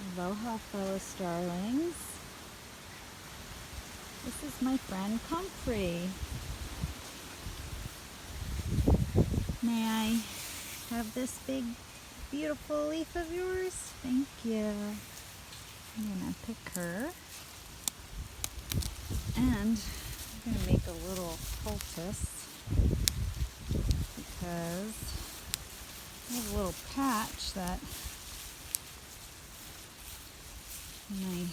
Aloha, fellow starlings. This is my friend Comfrey. May I have this big, beautiful leaf of yours? Thank you. I'm gonna pick her. And I'm gonna make a little poultice because I have a little patch that my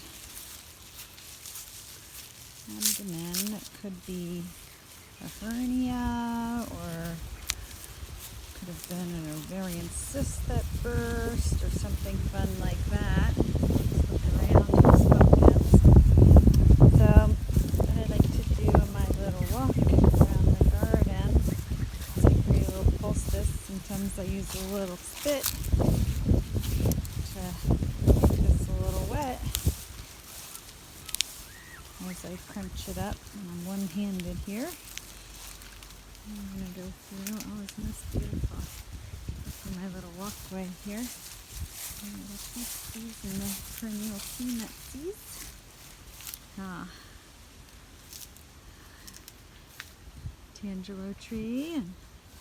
abdomen that could be a hernia or could have been an ovarian cyst that burst or something fun like that. Just look around and focus. So what I like to do on my little walk around the garden is I create a little poultice. Sometimes I use a little spit to make this a little wet as I crunch it up. I'm one-handed here. I'm going to go through, oh, isn't this beautiful? Through my little walkway here. And the peach seeds and the perennial peanut seeds. Tangelo tree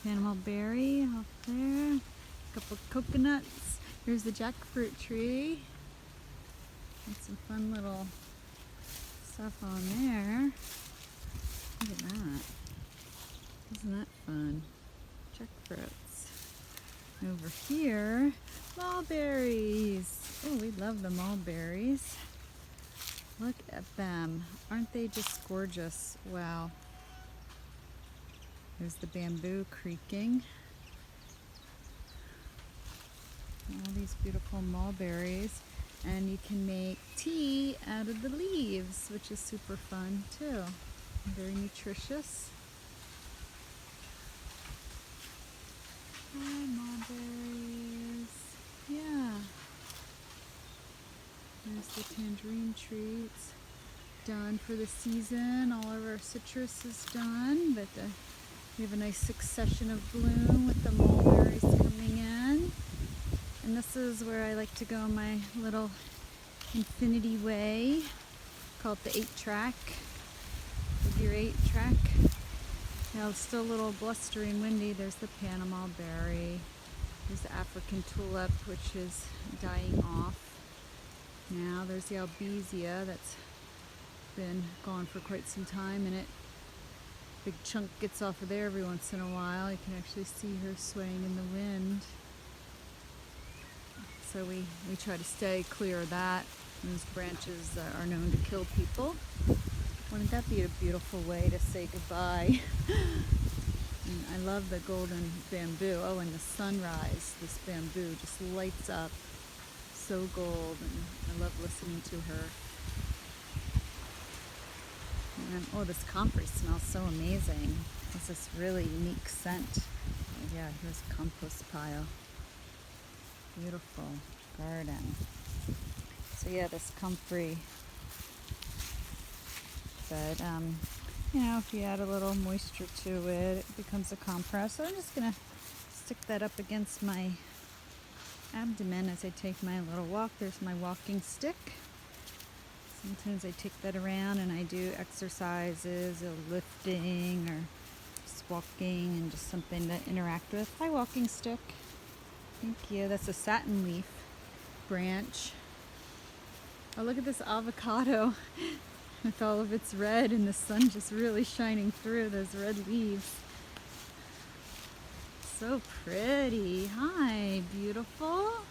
and mulberry out there. A couple of coconuts. Here's the jackfruit tree. And some fun little stuff on there. Look at that. Isn't that fun? Jackfruits. Over here, mulberries. Oh, we love the mulberries. Look at them. Aren't they just gorgeous? Wow. There's the bamboo creaking. All these beautiful mulberries. And you can make tea out of the leaves, which is super fun too. Very nutritious. Hi, mulberries. Yeah. There's the tangerine tree. It's done for the season. All of our citrus is done, but we have a nice succession of bloom with the mulberries coming in. And this is where I like to go on my little infinity way. Call it the 8-track, figure 8 track. Now it's still a little blustery and windy. There's the Panama berry. There's the African tulip, which is dying off. Now there's the albizia that's been gone for quite some time, and it big chunk gets off of there every once in a while. You can actually see her swaying in the wind. So we try to stay clear of that. Those branches are known to kill people. Wouldn't that be a beautiful way to say goodbye? And I love the golden bamboo. Oh, and the sunrise, this bamboo just lights up. So gold, and I love listening to her. And oh, this comfrey smells so amazing. It's this really unique scent. Oh, yeah, here's a compost pile. Beautiful garden. So yeah, this comfrey. But you know, if you add a little moisture to it, it becomes a compress. So I'm just gonna stick that up against my abdomen as I take my little walk. There's my walking stick. Sometimes I take that around and I do exercises or lifting or just walking and just something to interact with. Hi, walking stick. Thank you. That's a satin leaf branch. Oh, look at this avocado with all of its red and the sun just really shining through those red leaves. So pretty. Hi, beautiful.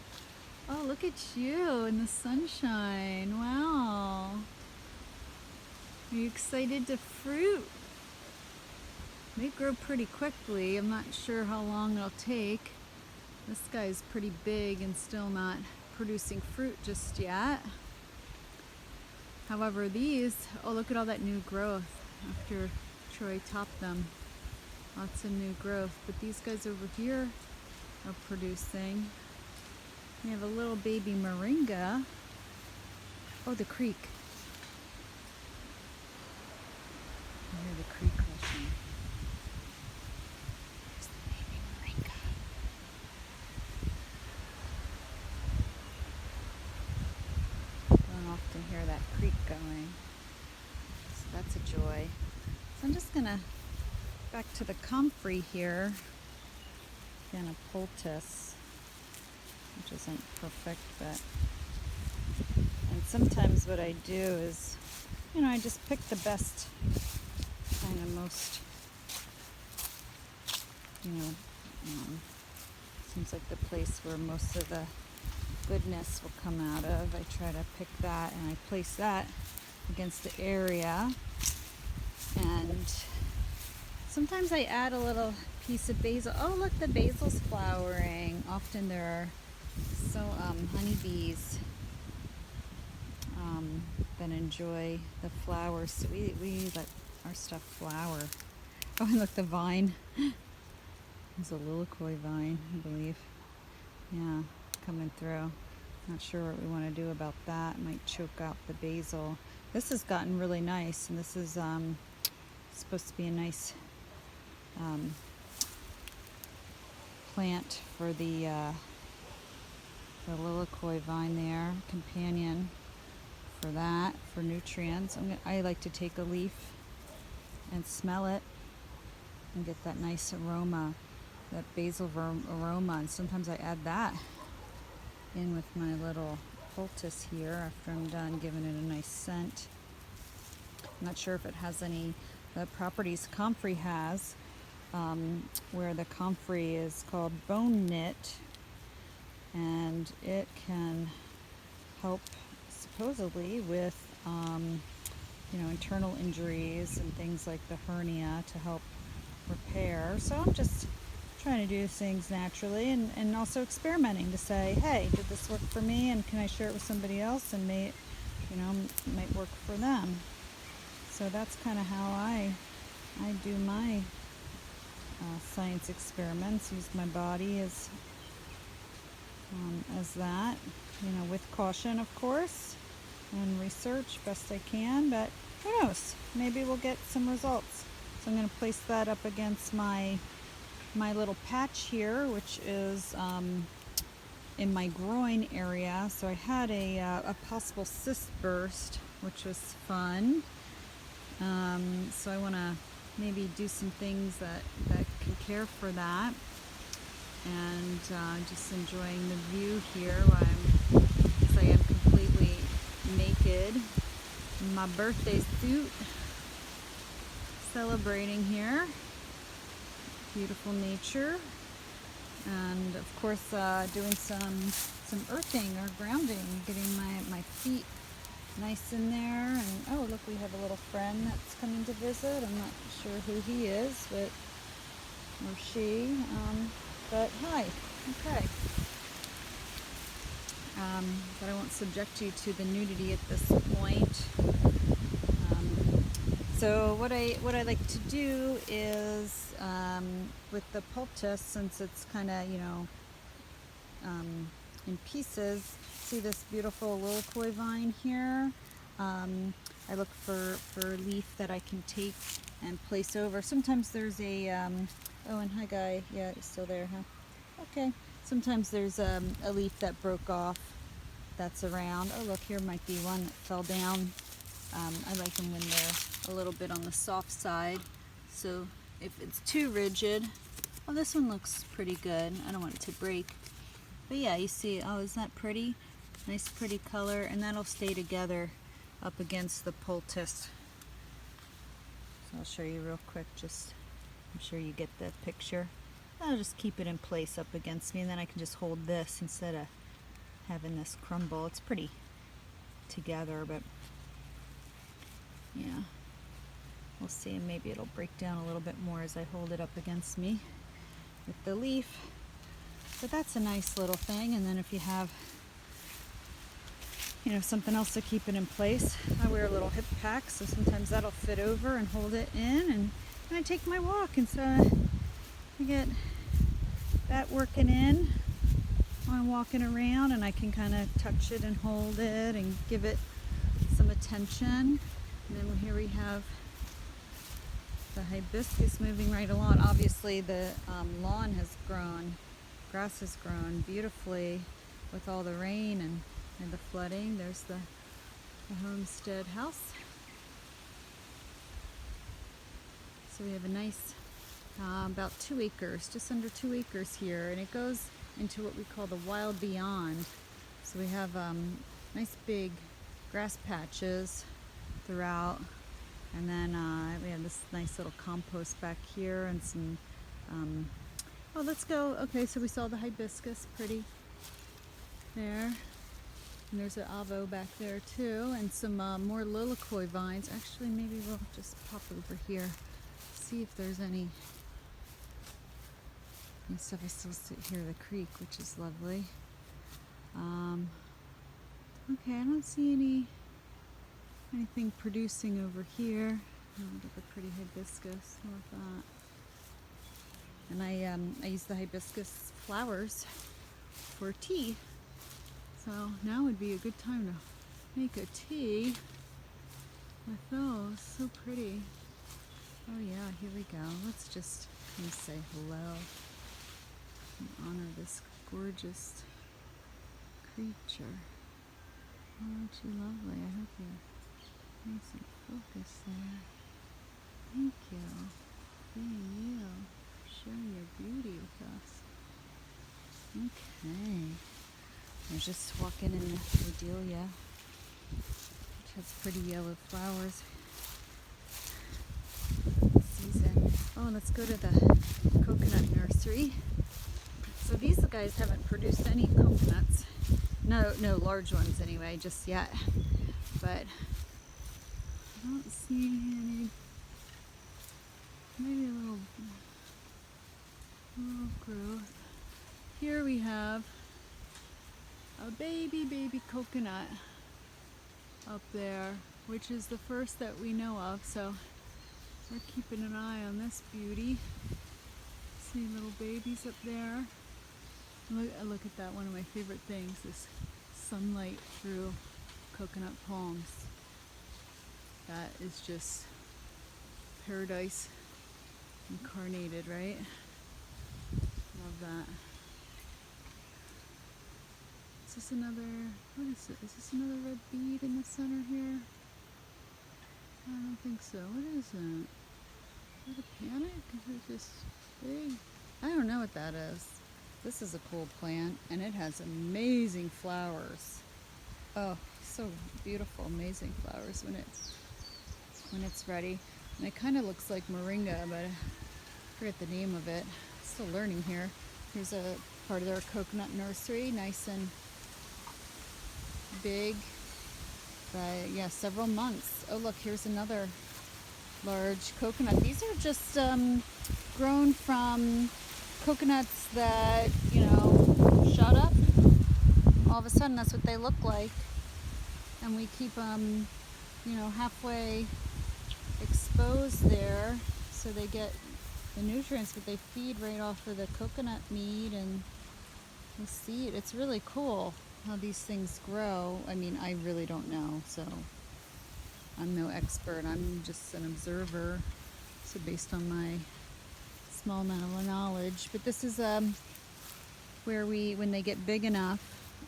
Oh, look at you in the sunshine. Wow. Are you excited to fruit? They grow pretty quickly. I'm not sure how long it'll take. This guy's pretty big and still not producing fruit just yet. However, these, oh, look at all that new growth after Troy topped them. Lots of new growth. But these guys over here are producing. We have a little baby moringa. Oh, the creek. I hear the creek rushing. There's the baby moringa. often hear that creek going. So that's a joy. So I'm just gonna back to the comfrey here. Again, a poultice, which isn't perfect, but and sometimes what I do is, I just pick the best, kind of most, seems like the place where most of the goodness will come out of. I try to pick that and I place that against the area. And sometimes I add a little piece of basil. Oh, look, the basil's flowering. Often there are honeybees that enjoy the flowers. So we let our stuff flower. Oh, and look, the vine. There's a lilac vine, I believe. Yeah, coming through. Not sure what we want to do about that. Might choke out the basil. This has gotten really nice, and this is supposed to be a nice plant for the lilac vine there, companion for that, for nutrients. I like to take a leaf and smell it and get that nice aroma, that basil aroma, and sometimes I add that in with my little poultice here after I'm done, giving it a nice scent. I'm not sure if it has any the properties comfrey has, where the comfrey is called bone knit, and it can help supposedly with internal injuries and things like the hernia, to help repair. So I'm just trying to do things naturally, and also experimenting to say, hey, did this work for me, and can I share it with somebody else, and might work for them. So that's kind of how I do my science experiments. Use my body as that, with caution, of course, and research best I can. But who knows? Maybe we'll get some results. So I'm going to place that up against my little patch here, which is in my groin area. So I had a possible cyst burst, which was fun. So I want to maybe do some things that can care for that, and just enjoying the view here while I am completely naked in my birthday suit, celebrating here. Beautiful nature, and of course doing some earthing or grounding, getting my feet nice in there. And oh, look, we have a little friend that's coming to visit. I'm not sure who he is, or she, but hi. Okay. But I won't subject you to the nudity at this point. So what I like to do is, with the poultice, since it's kind of in pieces. See this beautiful lilac vine here? I look for a leaf that I can take and place over. Sometimes there's a oh, and hi Guy. Yeah, you're still there, huh? Okay. Sometimes there's a leaf that broke off that's around. Oh, look, here might be one that fell down. I like them when they're a little bit on the soft side. So if it's too rigid, oh, this one looks pretty good. I don't want it to break. But yeah, you see, oh, isn't that pretty? Nice pretty color, and that'll stay together up against the poultice. So I'll show you real quick, just I'm sure you get the picture. I'll just keep it in place up against me, and then I can just hold this instead of having this crumble. It's pretty together, but yeah, we'll see. Maybe it'll break down a little bit more as I hold it up against me with the leaf. But that's a nice little thing. And then if you have something else to keep it in place, I wear a little hip pack, so sometimes that'll fit over and hold it in, and I take my walk, and so I get that working in while I'm walking around, and I can kind of touch it and hold it and give it some attention. And then here we have the hibiscus moving right along. Obviously the lawn has grown, grass has grown beautifully with all the rain and the flooding. There's the the homestead house. So we have a nice, about 2 acres, just under 2 acres here, and it goes into what we call the wild beyond. So we have nice big grass patches throughout, and then we have this nice little compost back here and some, oh, let's go. Okay, so we saw the hibiscus, pretty there. And there's an avo back there too, and some more lilikoi vines. Actually, maybe we'll just pop over here, see if there's any stuff. I still hear the creek, which is lovely. Okay, I don't see anything producing over here. Oh, look at the pretty hibiscus. I love that. And I use the hibiscus flowers for tea. So now would be a good time to make a tea with those. So pretty. Oh yeah, here we go. Let's just come say hello and honor this gorgeous creature. Oh, aren't you lovely? I hope you're nice and focused there. Thank you for being you, sharing your beauty with us. Okay. I was just walking in the Adelia, which has pretty yellow flowers. Season. Oh, let's go to the Coconut Nursery. So these guys haven't produced any coconuts. No large ones anyway, just yet. But I don't see any. Maybe a little growth. Here we have a baby coconut up there, which is the first that we know of. So we're keeping an eye on this beauty. See little babies up there. Look at that, one of my favorite things is sunlight through coconut palms. That is just paradise incarnated, right? Love that. Is this another, what is it? Is this another red bead in the center here? I don't think so. What is that? Is that a panic? Is it just big? I don't know what that is. This is a cool plant, and it has amazing flowers. Oh, so beautiful, amazing flowers when it's ready. And it kind of looks like moringa, but I forget the name of it. Still learning here. Here's a part of their coconut nursery, nice and big. But yeah, several months. Oh, look, here's another large coconut. These are just grown from coconuts that, shot up. All of a sudden, that's what they look like. And we keep them, halfway exposed there so they get the nutrients, but they feed right off of the coconut meat and the seed. It's really cool how these things grow. I mean, I really don't know, so I'm no expert. I'm just an observer. So based on my small amount of knowledge, but this is where when they get big enough.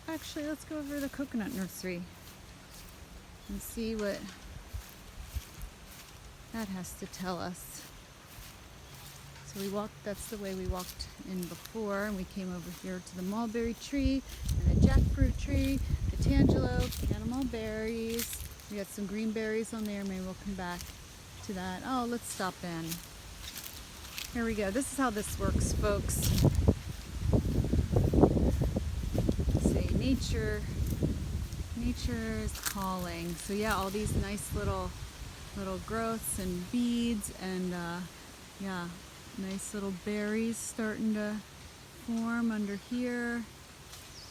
Actually, let's go over to the coconut nursery and see what that has to tell us. So we walked, that's the way we walked in before, and we came over here to the mulberry tree and the jackfruit tree, the tangelo, animal berries. We got some green berries on there. Maybe we'll come back to that. Oh, let's stop in. Here we go. This is how this works, folks. Say nature is calling. So yeah, all these nice little growths and beads, and yeah, nice little berries starting to form under here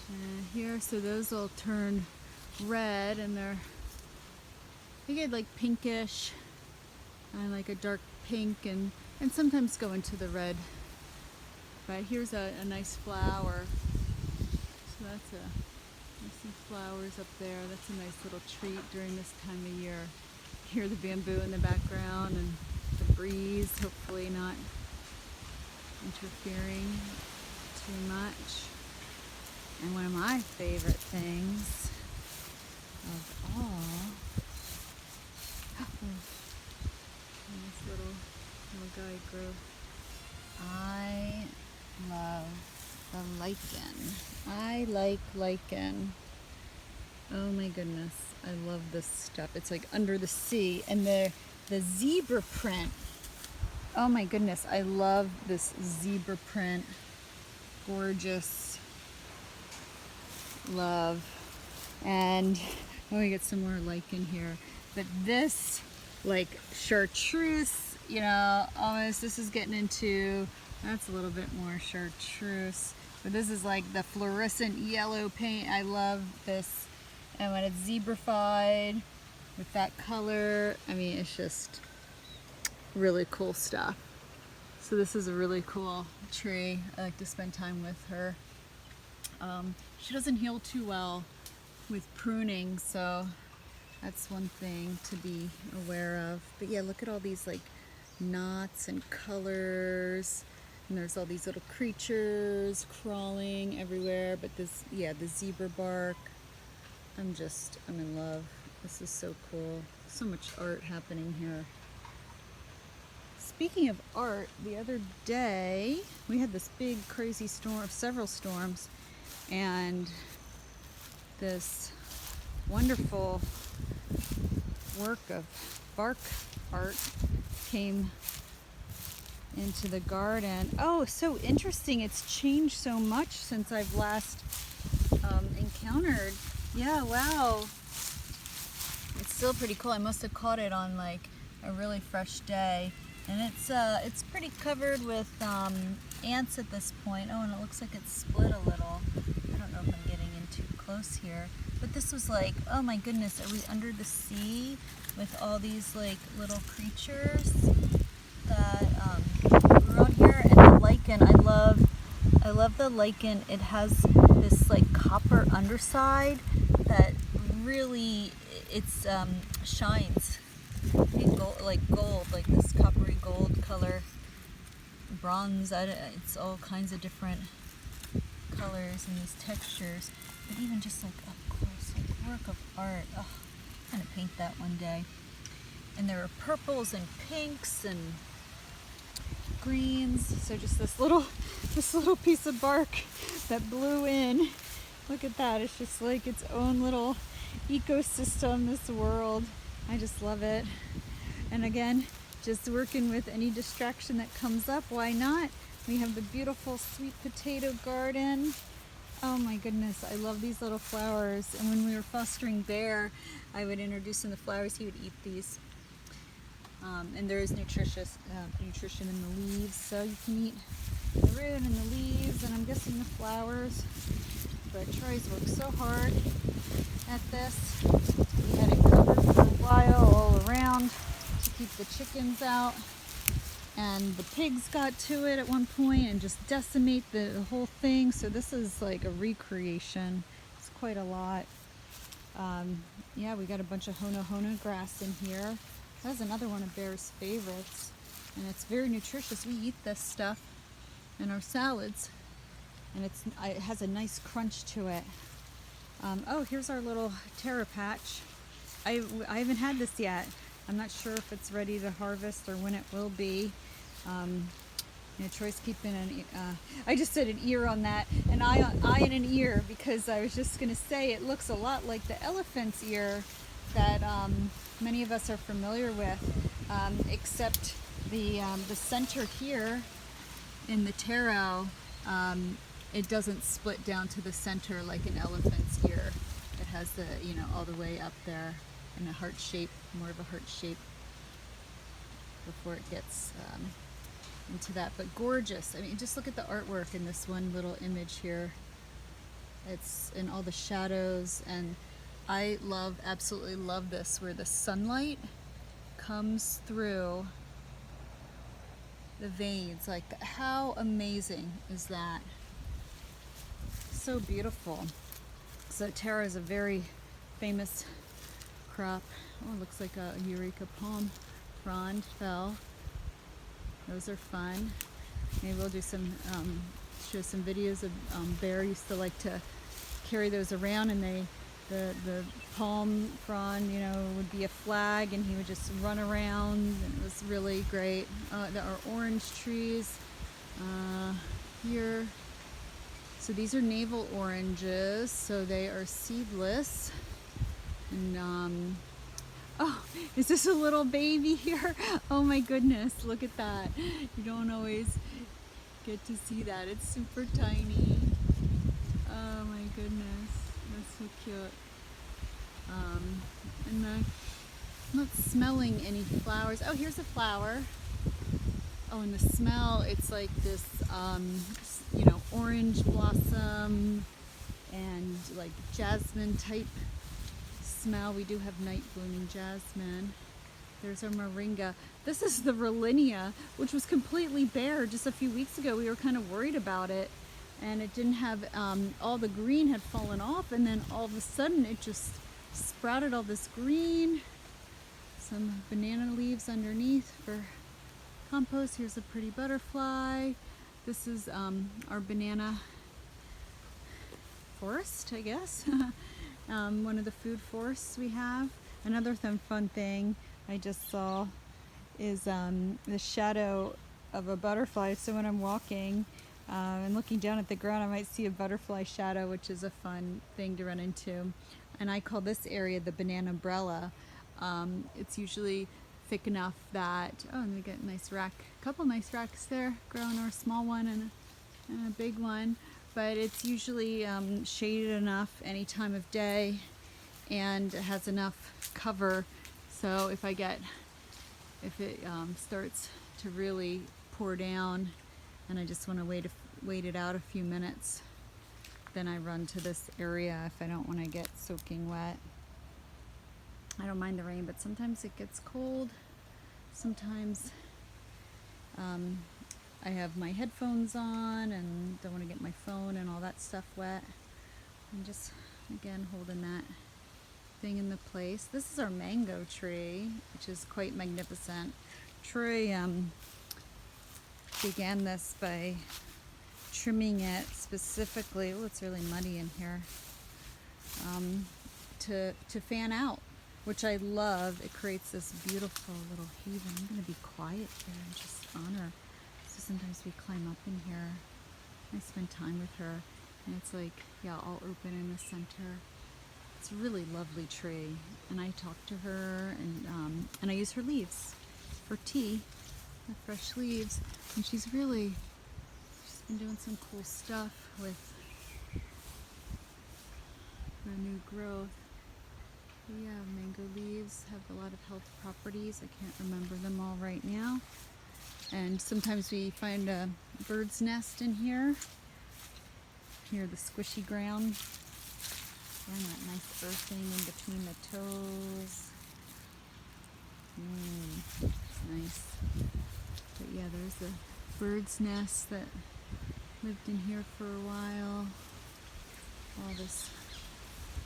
and here. So those will turn red, and they get like pinkish and like a dark pink, and sometimes go into the red. But here's a nice flower. So there's some flowers up there. That's a nice little treat during this time of year. Hear the bamboo in the background and the breeze, hopefully not interfering too much. And one of my favorite things of all sky growth. I love the lichen. I like lichen. Oh my goodness, I love this stuff. It's like under the sea, and the zebra print. Oh my goodness, I love this zebra print. Gorgeous. Love. And oh, we get some more lichen here. But this, like chartreuse, you know, almost this is getting into, that's a little bit more chartreuse. But this is like the fluorescent yellow paint. I love this. And when it's zebrafied with that color, I mean, it's just really cool stuff. So this is a really cool tree. I like to spend time with her. She doesn't heal too well with pruning, so that's one thing to be aware of. But yeah, look at all these like knots and colors. And there's all these little creatures crawling everywhere. But this, yeah, the zebra bark. I'm in love. This is so cool. So much art happening here. Speaking of art, the other day we had this big crazy storm, several storms, and this wonderful work of bark art came into the garden. Oh, so interesting. It's changed so much since I've last encountered. Yeah, wow. It's still pretty cool. I must have caught it on like a really fresh day. And it's pretty covered with ants at this point. Oh, and it looks like it's split a little. I don't know if I'm getting in too close here. But this was like, oh my goodness, are we under the sea with all these like little creatures that grew out here? And the lichen, I love the lichen. It has this like copper underside that really, it's shines. Like gold, like this coppery gold color, bronze. It's all kinds of different colors and these textures. But even just like up close, like work of art. Oh, I'm gonna paint that one day. And there are purples and pinks and greens. So just this little piece of bark that blew in. Look at that. It's just like its own little ecosystem. This world. I just love it. And again, just working with any distraction that comes up, why not? We have the beautiful sweet potato garden. Oh my goodness, I love these little flowers. And when we were fostering Bear, I would introduce him the flowers. He would eat these. And there is nutrition in the leaves, so you can eat the root and the leaves, and I'm guessing the flowers. But Troy's worked so hard at this. We had it covered for a while all around to keep the chickens out, and the pigs got to it at one point and just decimate the whole thing. So this is like a recreation. It's quite a lot. Yeah, we got a bunch of hono grass in here. That's another one of Bear's favorites, and it's very nutritious. We eat this stuff in our salads, and it has a nice crunch to it. Oh, here's our little taro patch. I haven't had this yet. I'm not sure if it's ready to harvest or when it will be. Troy's keeping I just said an ear on that, an eye and an ear, because I was just going to say it looks a lot like the elephant's ear that many of us are familiar with, except the center here in the taro, it doesn't split down to the center like an elephant's ear. It has the, all the way up there in a heart shape, more of a heart shape before it gets into that. But gorgeous. I mean, just look at the artwork in this one little image here. It's in all the shadows, and I absolutely love this, where the sunlight comes through the veins. Like, how amazing is that? So beautiful. So taro is a very famous crop. Oh, it looks like a Eureka palm frond fell. Those are fun. Maybe we'll do some, show some videos of Bear used to like to carry those around, and they the palm frond, you know, would be a flag, and he would just run around, and it was really great. There are orange trees here. So these are navel oranges, so they are seedless. And oh, is this a little baby here? Oh my goodness, look at that. You don't always get to see that. It's super tiny. Oh my goodness, that's so cute. And I'm not smelling any flowers. Oh, here's a flower. Oh, and the smell, it's like this, you know, orange blossom and like jasmine type smell. We do have night blooming jasmine. There's our moringa. This is the Rollinia, which was completely bare just a few weeks ago. We were kind of worried about it, and it didn't have, all the green had fallen off, and then all of a sudden it just sprouted all this green. Some banana leaves underneath for compost. Here's a pretty butterfly. This is our banana forest, I guess. One of the food forests we have. Another fun thing I just saw is the shadow of a butterfly. So when I'm walking and looking down at the ground, I might see a butterfly shadow, which is a fun thing to run into. And I call this area the banana umbrella. It's usually thick enough that, oh, and we get a nice rack, a couple nice racks there growing, or a small one and a big one. But it's usually shaded enough any time of day, and it has enough cover. So if it starts to really pour down and I just want to wait it out a few minutes, then I run to this area if I don't want to get soaking wet. I don't mind the rain, but sometimes it gets cold. Sometimes I have my headphones on and don't want to get my phone and all that stuff wet. I'm just, again, holding that thing in the place. This is our mango tree, which is quite magnificent. Troy began this by trimming it specifically. Oh, it's really muddy in here. To fan out, which I love. It creates this beautiful little haven. I'm going to be quiet here and just honor. So sometimes we climb up in here. I spend time with her, and it's like, yeah, all open in the center. It's a really lovely tree, and I talk to her, and I use her leaves for tea, the fresh leaves, and she's been doing some cool stuff with her new growth. Yeah, mango leaves have a lot of health properties. I can't remember them all right now. And sometimes we find a bird's nest in here. Here, the squishy ground. And that nice earthing in between the toes. It's nice. But yeah, there's a bird's nest that lived in here for a while. All this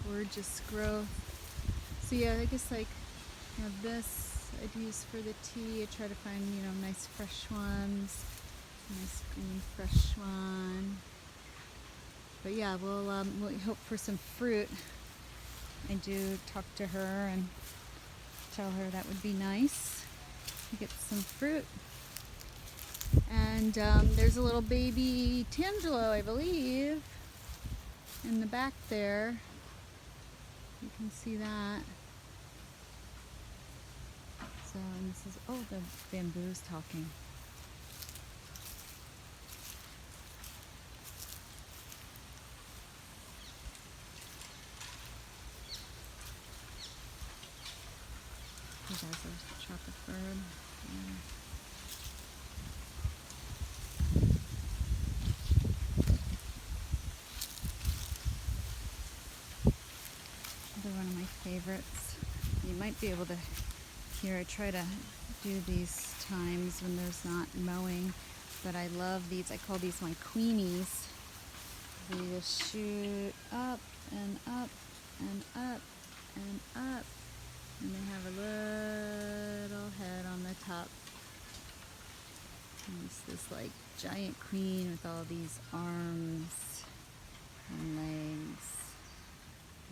gorgeous growth. So yeah, I guess like, you know, this I'd use for the tea. I try to find, you know, nice fresh ones. Nice green fresh one. But yeah, we'll hope for some fruit. I do talk to her and tell her that would be nice to get some fruit. And there's a little baby Tangelo, I believe, in the back there. You can see that. So, and this is, oh, the bamboo's talking. Hey guys, there's the chocolate bird. Yeah. Another one of my favorites. You might be able to hear, I try to do these times when there's not mowing, but I love these. I call these my queenies. They just shoot up and up and up and up. And they have a little head on the top. And it's this like giant queen with all these arms and legs.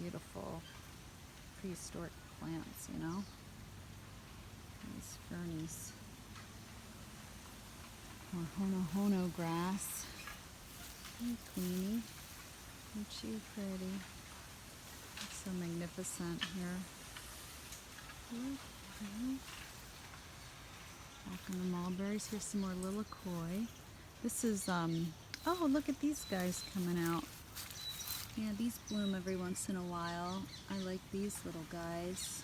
beautiful prehistoric plants, you know? These fernies. More hono grass. Hey, Queenie. Aren't you pretty? It's so magnificent here. Back on the mulberries. Here's some more lilikoi. This is, oh, look at these guys coming out. Yeah, these bloom every once in a while. I like these little guys.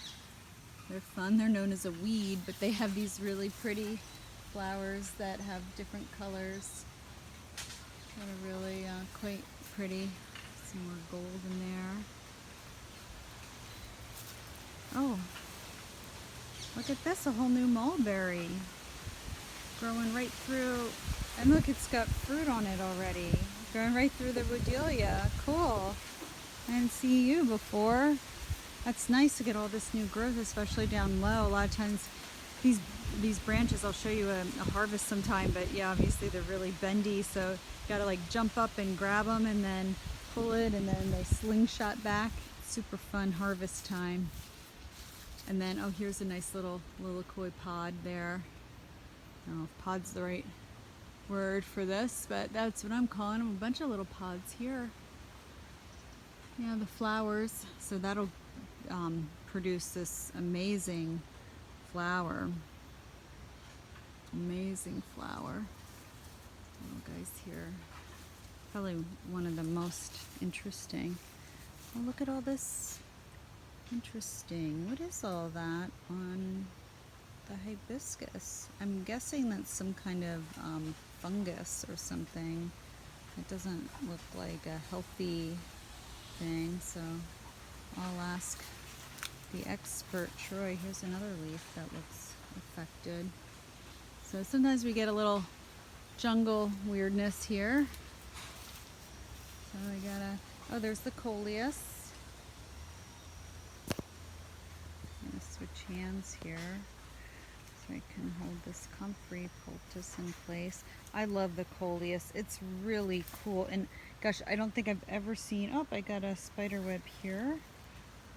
They're fun. They're known as a weed, but they have these really pretty flowers that have different colors that are really quite pretty. Some more gold in there. Oh, look at this, a whole new mulberry growing right through, and look, it's got fruit on it already. Growing right through the Rhodelia. Cool. I didn't see you before. That's nice to get all this new growth, especially down low. A lot of times these branches, I'll show you a harvest sometime, but yeah, obviously they're really bendy, so you gotta like jump up and grab them and then pull it, and then they slingshot back. Super fun harvest time. And then, oh, here's a nice little lilikoi pod there. I don't know if pod's the right word for this, but that's what I'm calling them. A bunch of little pods here. Yeah, the flowers. So that'll produce this amazing flower. Amazing flower. Little guys here. Probably one of the most interesting. Oh, look at all this. Interesting. What is all that on the hibiscus? I'm guessing that's some kind of fungus or something. It doesn't look like a healthy thing, so I'll ask the expert, Troy. Here's another leaf that looks affected. So sometimes we get a little jungle weirdness here. So we gotta, oh, there's the coleus. I'm gonna switch hands here so I can hold this comfrey poultice in place. I love the coleus. It's really cool. And gosh, I don't think I've ever seen, oh, I got a spider web here.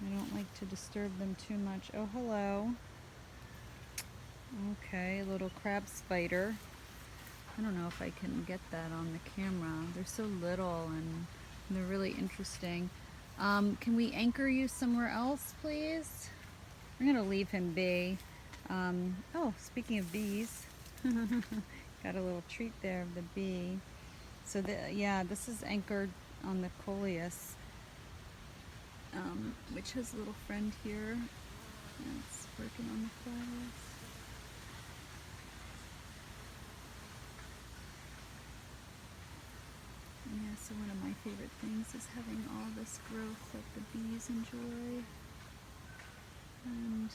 I don't like to disturb them too much. Oh, hello. Okay, little crab spider. I don't know if I can get that on the camera. They're so little and they're really interesting. Can we anchor you somewhere else, please? I'm gonna leave him be. Oh, speaking of bees, got a little treat there of the bee. So yeah, this is anchored on the coleus, which has a little friend here. And it's working on the flowers. Yeah, so one of my favorite things is having all this growth that the bees enjoy, and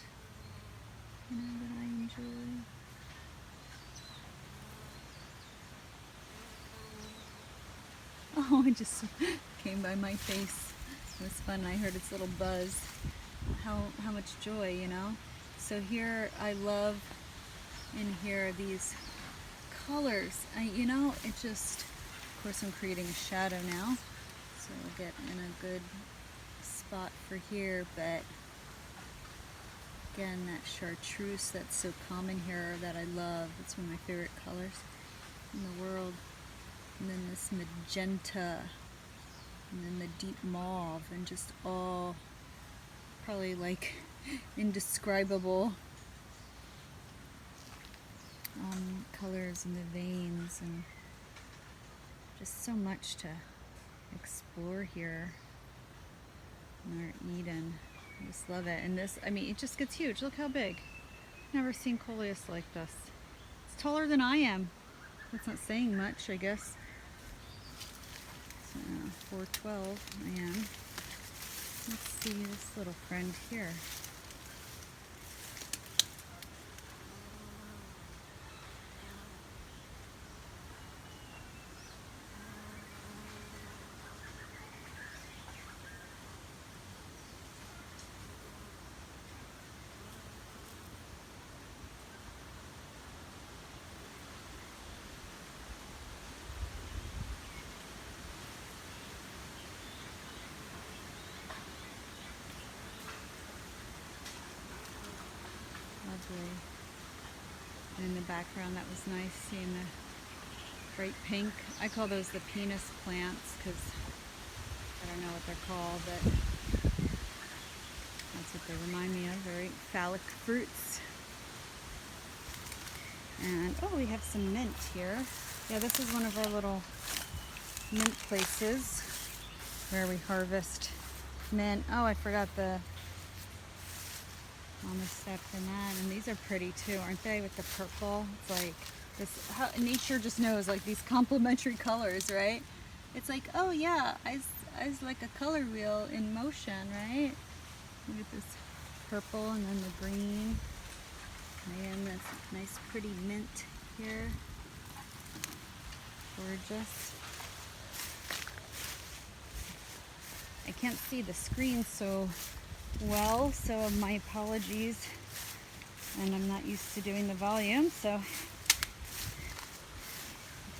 you know, that I enjoy. Oh, it just came by my face. It was fun. I heard its little buzz. How much joy, you know? So here, I love in here these colors. You know, it just, of course I'm creating a shadow now, so we'll get in a good spot for here, but again, that chartreuse that's so common here that I love. It's one of my favorite colors in the world. And then this magenta, and then the deep mauve, and just all probably like indescribable colors in the veins, and just so much to explore here in our Eden. I just love it. And this, I mean, it just gets huge. Look how big. Never seen coleus like this. It's taller than I am. That's not saying much, I guess. So 412 I am. Let's see this little friend here. lovely. And in the background, that was nice seeing the bright pink. I call those the penis plants because I don't know what they're called, but that's what they remind me of, very phallic fruits. And oh, we have some mint here. Yeah, this is one of our little mint places where we harvest mint. Oh, I forgot the almost after that. And these are pretty too, aren't they? With the purple. It's like this. How nature just knows, like these complementary colors, right? It's like, oh yeah, I like a color wheel in motion, right? Look at this purple and then the green. And this nice pretty mint here. Gorgeous. I can't see the screen so well, so my apologies. And I'm not used to doing the volume, so if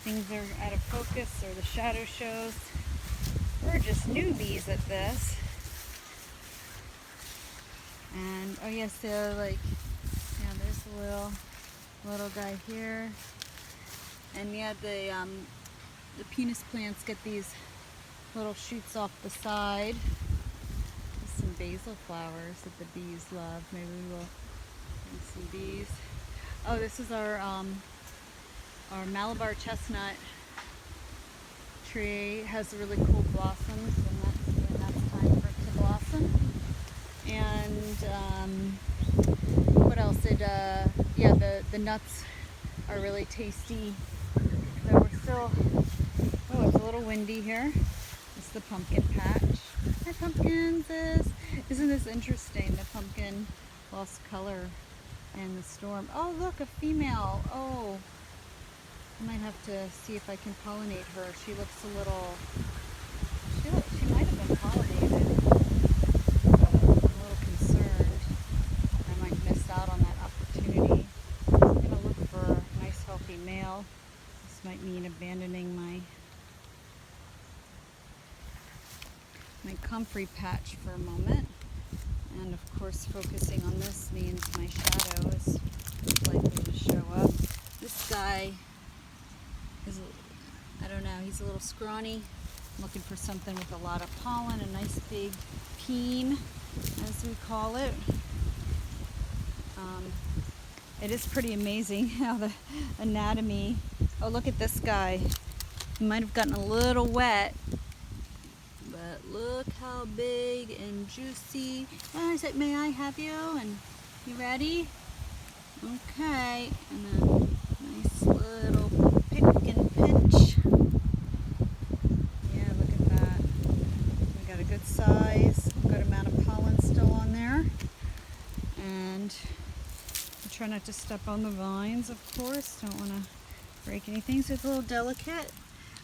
things are out of focus or the shadow shows. We're just newbies at this. And oh yes, so like, yeah, there's a little guy here. And yeah, the penis plants get these little shoots off the side. There's some basil flowers that the bees love. Maybe we will bring some bees. Oh, this is our Malabar Chestnut tree. It has really cool blossoms when that's time for it to blossom. And what else? Yeah, the nuts are really tasty. So we're still, oh, it's a little windy here. It's the pumpkin patch. Hi pumpkins! Isn't this interesting? The pumpkin lost color in the storm. Oh look, a female. Oh, I might have to see if I can pollinate her. She looks a little, she might have been pollinated. I'm a little concerned. I might miss out on that opportunity. I'm going to look for a nice healthy male. This might mean abandoning my comfrey patch for a moment. And of course focusing on this means my shadow is likely to show up. This guy is, I don't know, he's a little scrawny. I'm looking for something with a lot of pollen, a nice big peen, as we call it. It is pretty amazing how the anatomy, oh look at this guy. He might have gotten a little wet, but look how big and juicy. Oh, I said, may I have you? And you ready? Okay, and then nice little pick and pinch. Yeah, look at that. We got a good size, good amount of pollen still on there. And try not to step on the vines, of course. Don't want to break anything, so it's a little delicate.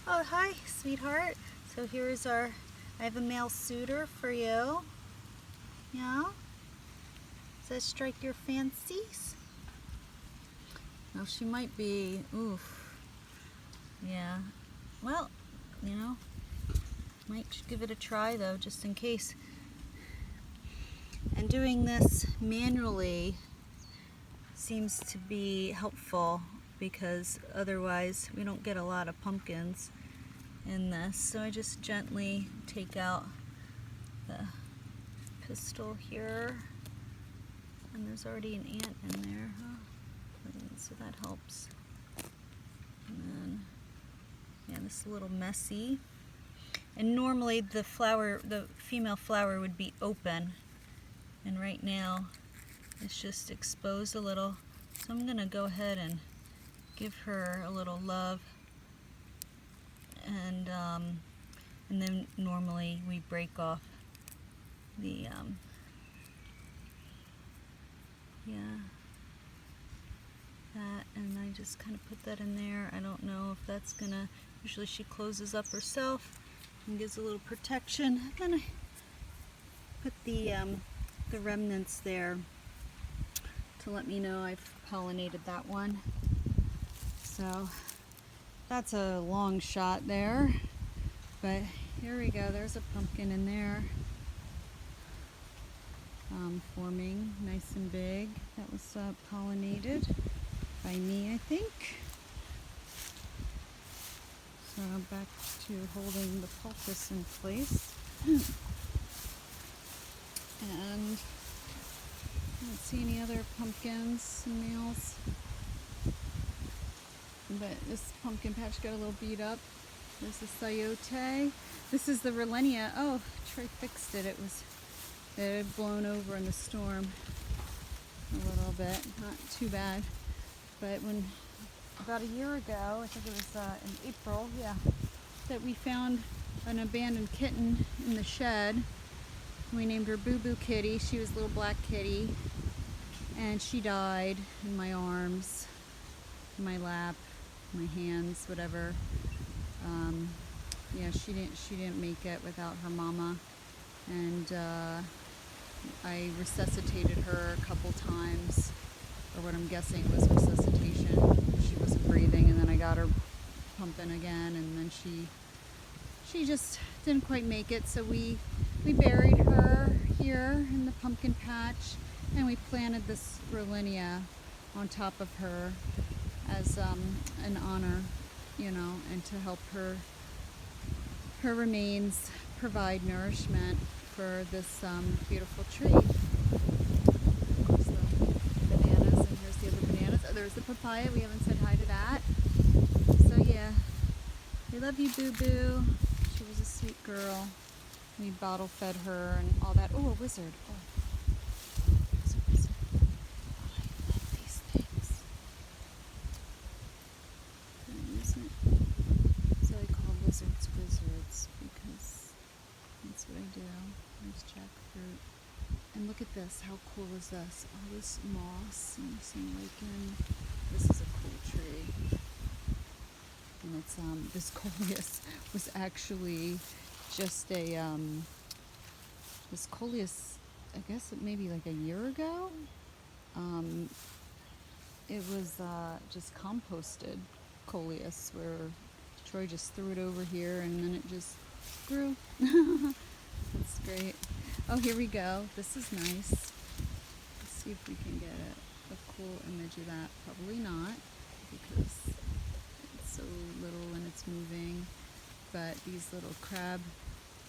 Oh, hi, sweetheart. So here's I have a male suitor for you. Yeah? Does that strike your fancies? Well, she might be, oof. Yeah. Well, you know, might give it a try though, just in case. And doing this manually seems to be helpful because otherwise we don't get a lot of pumpkins in this. So I just gently take out the pistil here, and there's already an ant in there, so that helps. And then, yeah, this is a little messy. And normally the female flower would be open, and right now it's just exposed a little. So I'm gonna go ahead and give her a little love, and then normally we break off the that, and I just kind of put that in there. I don't know if that's gonna, usually she closes up herself and gives a little protection. Then I put the remnants there to let me know I've pollinated that one. So that's a long shot there, but here we go. There's a pumpkin in there. forming nice and big. That was pollinated by me, I think. So back to holding the poultice in place. And I don't see any other pumpkins and males. But this pumpkin patch got a little beat up. There's the sayote. This is the Rolenia. Oh, Troy fixed it. It had blown over in the storm a little bit. Not too bad. But about a year ago, I think it was in April, yeah, that we found an abandoned kitten in the shed. We named her Boo Boo Kitty. She was a little black kitty. And she died in my arms, in my lap, my hands, whatever. Yeah, she didn't make it without her mama, and I resuscitated her a couple times, or what I'm guessing was resuscitation. She wasn't breathing, and then I got her pumping again, and then she just didn't quite make it. So we buried her here in the pumpkin patch, and we planted this Rolenia on top of her as an honor, you know, and to help her remains provide nourishment for this beautiful tree. There's the bananas, and here's the other bananas. Oh, there's the papaya. We haven't said hi to that. So yeah, we love you, Boo Boo. She was a sweet girl. We bottle fed her and all that. Oh, a wizard. Oh. Wizards, because that's what I do. There's jackfruit. And look at this. How cool is this? All this moss and some lichen. This is a cool tree. And it's this coleus was actually just a this coleus, I guess maybe like a year ago. It was just composted coleus, where Troy just threw it over here and then it just grew. That's great. Oh, here we go. This is nice. Let's see if we can get a cool image of that. Probably not, because it's so little and it's moving. But these little crab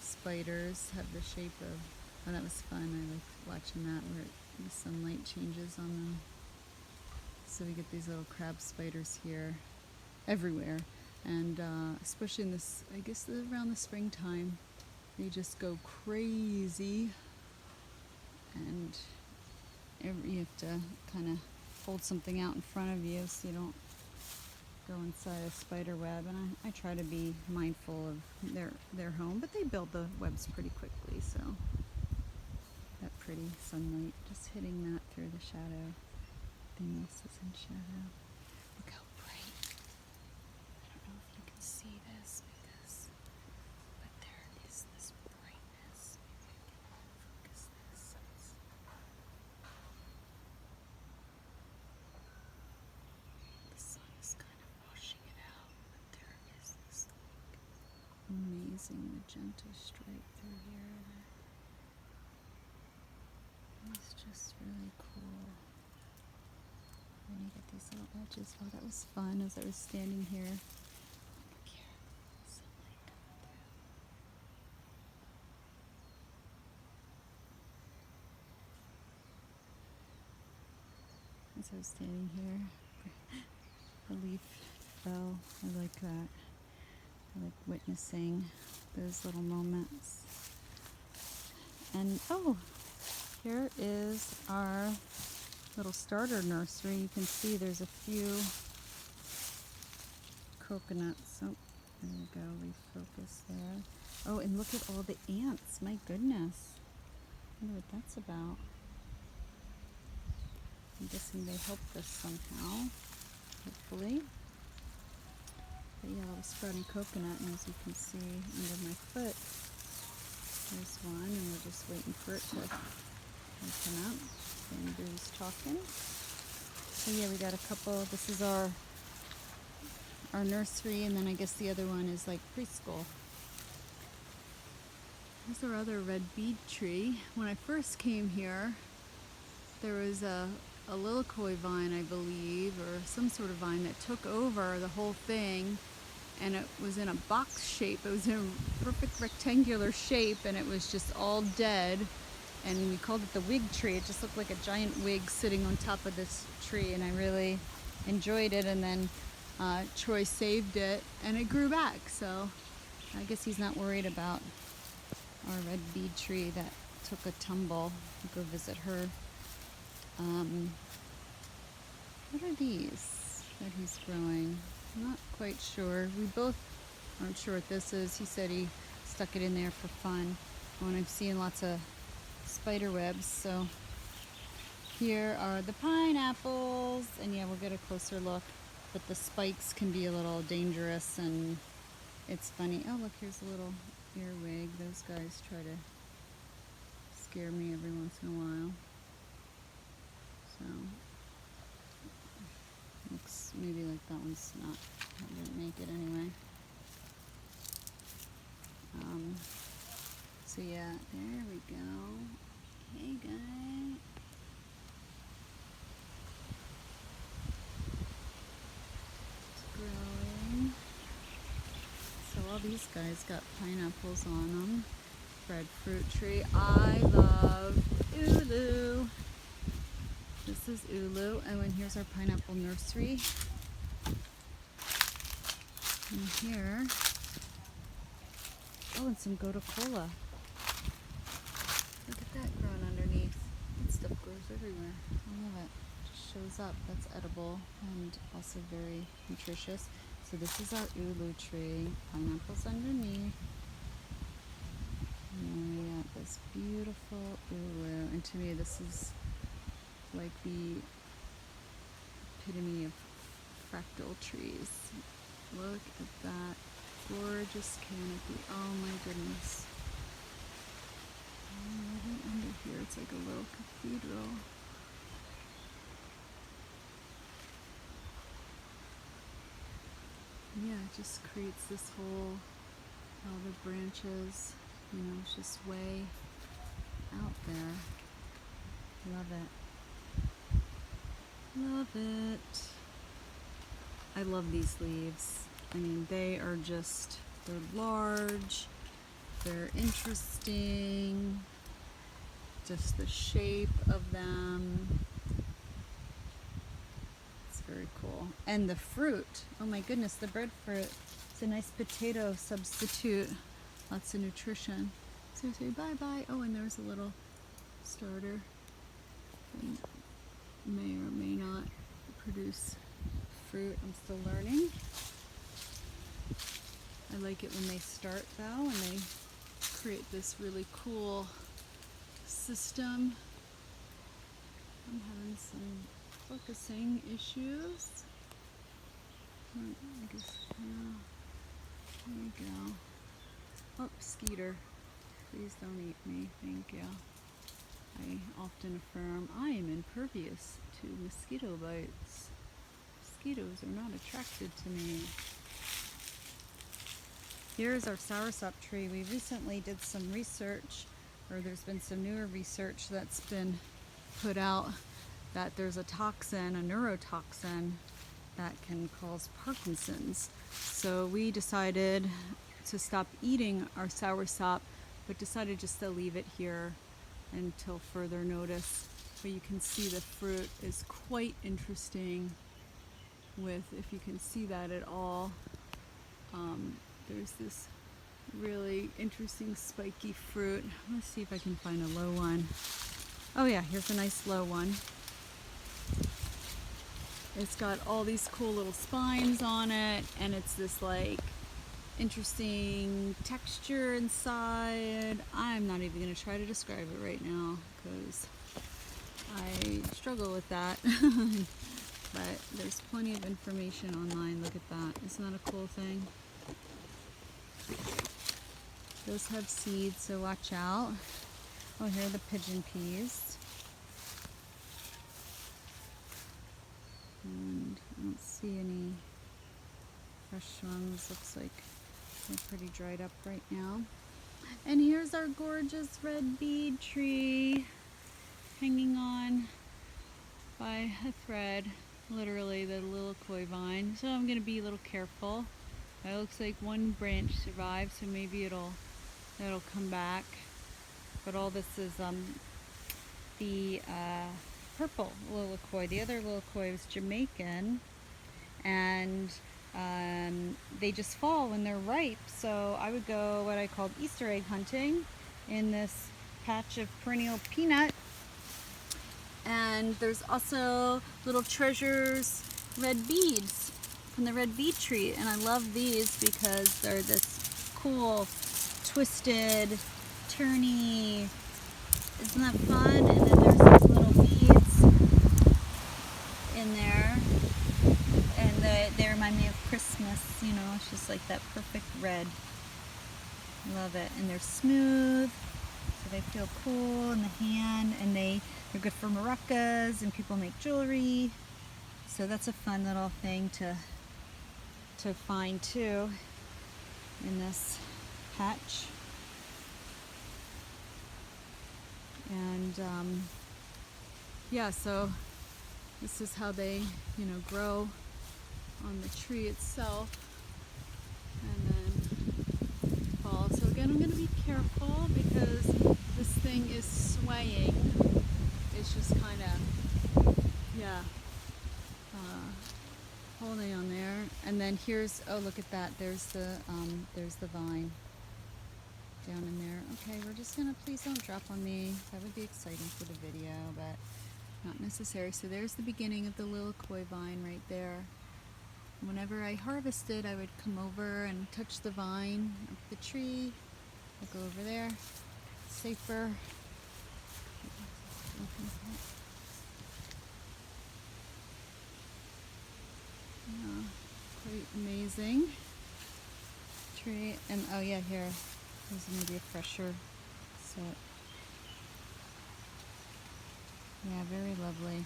spiders have the shape of, oh, that was fun. I liked watching that, where the sunlight changes on them. So we get these little crab spiders here everywhere. And especially in this, I guess around the springtime, they just go crazy. And you have to kind of hold something out in front of you so you don't go inside a spider web. And I try to be mindful of their home, but they build the webs pretty quickly. So that pretty sunlight just hitting that through the shadow. Everything else is in shadow. Look how bright. I don't know if you can see this, but there is this brightness. Maybe I can focus this. The sun is kind of washing it out, but there is this amazing magenta stripe through here. It's just really cool. And you get these little edges. Oh, that was fun as I was standing here. Look here, sunlight coming through. As I was standing here, the leaf fell. I like that. I like witnessing those little moments. And oh, here is our little starter nursery. You can see there's a few coconuts. Oh, there you go, refocus there. Oh, and look at all the ants. My goodness. I wonder what that's about. I'm guessing they helped us somehow, hopefully. But yeah, little sprouting coconut, and as you can see under my foot, there's one, and we're just waiting for it to open up. Bamboo's talking. So yeah, we got a couple. This is our nursery, and then I guess the other one is like preschool. Here's our other red bead tree. When I first came here, there was a lilikoi vine, I believe, or some sort of vine that took over the whole thing, and it was in a box shape. It was in a perfect rectangular shape, and it was just all dead, and we called it the wig tree. It just looked like a giant wig sitting on top of this tree, and I really enjoyed it. And then Troy saved it, and it grew back, so I guess he's not worried about our red bead tree that took a tumble. I'll go visit her. What are these that he's growing? I'm not quite sure. We both aren't sure what this is. He said he stuck it in there for fun. And I'm seeing lots of spider webs. So here are the pineapples. And yeah, we'll get a closer look. But the spikes can be a little dangerous, and it's funny. Oh, look, here's a little earwig. Those guys try to scare me every once in a while. So looks maybe like that one's not, I didn't make it anyway. So yeah, there we go. Hey guy. It's growing. So all these guys got pineapples on them. Breadfruit tree. I love Ulu. This is Ulu, and then here's our pineapple nursery. And here, oh, and some gotu kola. Look at that growing underneath. That stuff grows everywhere. I love it. Just shows up. That's edible and also very nutritious. So this is our Ulu tree. Pineapples underneath. And then we got this beautiful Ulu. And to me, this is like the epitome of fractal trees. Look at that gorgeous canopy. Oh my goodness. Right under here, it's like a little cathedral. Yeah, it just creates this whole, all the branches, you know, it's just way out there. Love it. Love it. I love these leaves. I mean, they are just, they're large, they're interesting, just the shape of them. It's very cool. And the fruit, oh my goodness, the breadfruit. It's a nice potato substitute. Lots of nutrition. So say bye-bye. Oh, and there's a little starter. And may or may not produce fruit. I'm still learning. I like it when they start though, and they create this really cool system. I'm having some focusing issues. I guess, yeah. There you go. Oh, Skeeter, please don't eat me, thank you. I often affirm I am impervious to mosquito bites. Mosquitoes are not attracted to me. Here's our soursop tree. We recently did some research, or there's been some newer research that's been put out that there's a toxin, a neurotoxin, that can cause Parkinson's. So we decided to stop eating our soursop, but decided just to leave it here until further notice. But you can see the fruit is quite interesting with, if you can see that at all, there's this really interesting spiky fruit. Let's see if I can find a low one. Oh yeah, here's a nice low one. It's got all these cool little spines on it, and it's this like interesting texture inside. I'm not even going to try to describe it right now because I struggle with that. But there's plenty of information online. Look at that. Isn't that a cool thing? Those have seeds, so watch out. Oh, here are the pigeon peas. And I don't see any fresh ones. Looks like they're pretty dried up right now. And here's our gorgeous red bead tree hanging on by a thread, literally the little koi vine. So I'm going to be a little careful. It looks like one branch survived, so maybe it'll come back. But all this is the purple lilikoi. The other lilikoi was Jamaican, and they just fall when they're ripe. So I would go what I called Easter egg hunting in this patch of perennial peanut. And there's also little treasures, red beads from the red bead tree. And I love these because they're this cool, twisted, turny. Isn't that fun? And then there's these little beads in there. And they remind me of Christmas, you know, it's just like that perfect red. Love it. And they're smooth, so they feel cool in the hand, and they're good for maracas, and people make jewelry. So that's a fun little thing to find too in this patch. And yeah, so this is how they, you know, grow on the tree itself, and then fall. So again, I'm going to be careful because this thing is swaying. It's just kind of, yeah, holding on there. And then here's, oh, look at that. There's the vine down in there. Okay, we're just gonna, please don't drop on me. That would be exciting for the video, but not necessary. So there's the beginning of the lilikoi vine right there. Whenever I harvested, I would come over and touch the vine of the tree. I'll go over there. Safer. Yeah, quite amazing tree. And oh yeah, here. There's maybe a fresher set. Yeah, very lovely.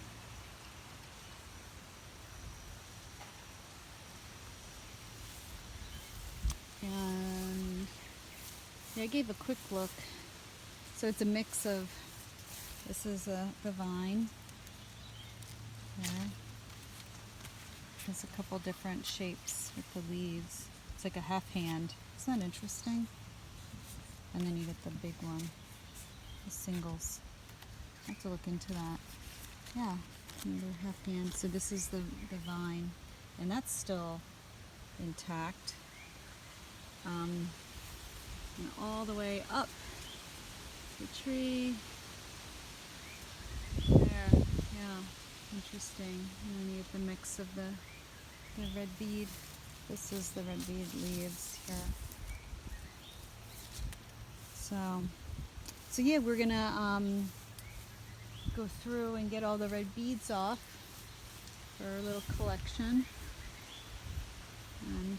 And yeah, I gave a quick look. So it's a mix of, this is the vine. There. There's a couple different shapes with the leaves. It's like a half hand. Isn't that interesting? And then you get the big one, the singles. I have to look into that. Yeah, another half hand. So this is the vine, and that's still intact. And all the way up the tree. There, yeah, interesting. And then you get the mix of the red bead. This is the red bead leaves here. So yeah, we're gonna go through and get all the red beads off for our little collection. And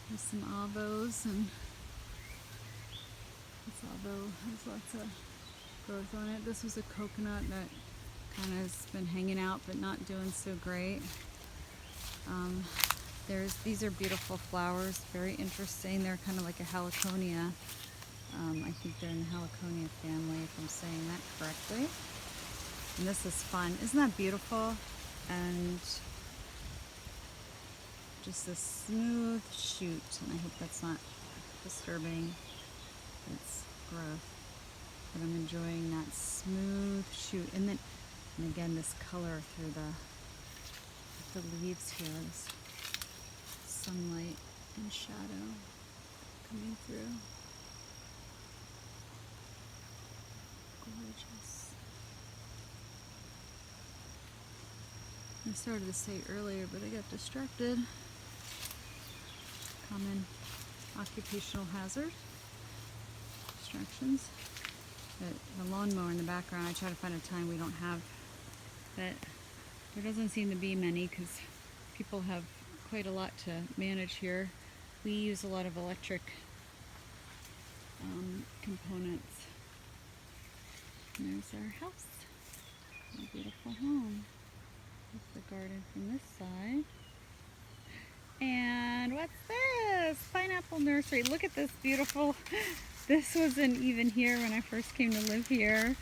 there's some avos, and this avo has lots of growth on it. This was a coconut that kind of has been hanging out but not doing so great. These are beautiful flowers, very interesting. They're kind of like a heliconia. I think they're in the heliconia family, if I'm saying that correctly. And this is fun. Isn't that beautiful? And just this smooth shoot, and I hope that's not disturbing its growth. But I'm enjoying that smooth shoot. And then, and again, this color through the leaves here, this sunlight and shadow coming through. Gorgeous. I started to say earlier, but I got distracted. Common occupational hazard. Distractions. The lawnmower in the background, I try to find a time we don't have, but there doesn't seem to be many because people have quite a lot to manage here. We use a lot of electric components. And there's our house. Our beautiful home. There's the garden from this side. And what's this? Pineapple Nursery. Look at this beautiful This wasn't even here when I first came to live here.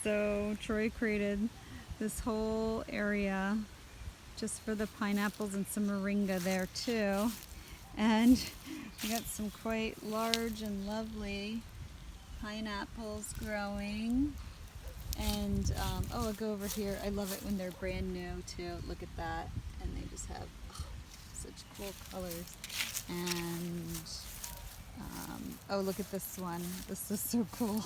So Troy created this whole area just for the pineapples and some moringa there too. And we got some quite large and lovely pineapples growing. And oh, I'll go over here. I love it when they're brand new too. Look at that. And they just have such cool colors. And oh, look at this one. This is so cool.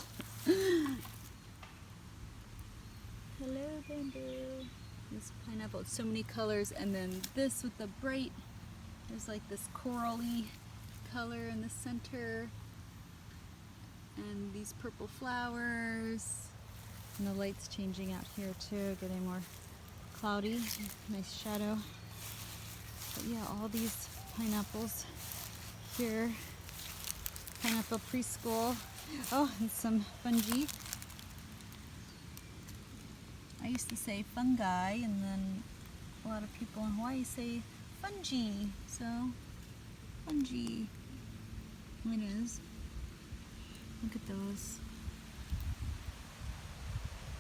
Hello, bamboo. This pineapple, it's so many colors. And then this with the bright, there's like this corally color in the center. And these purple flowers. And the light's changing out here too, getting more cloudy. Nice shadow. But yeah, all these pineapples here. Pineapple preschool. Oh, and some fungi. I used to say fungi, and then a lot of people in Hawaii say fungi. So, fungi. It is. Look at those.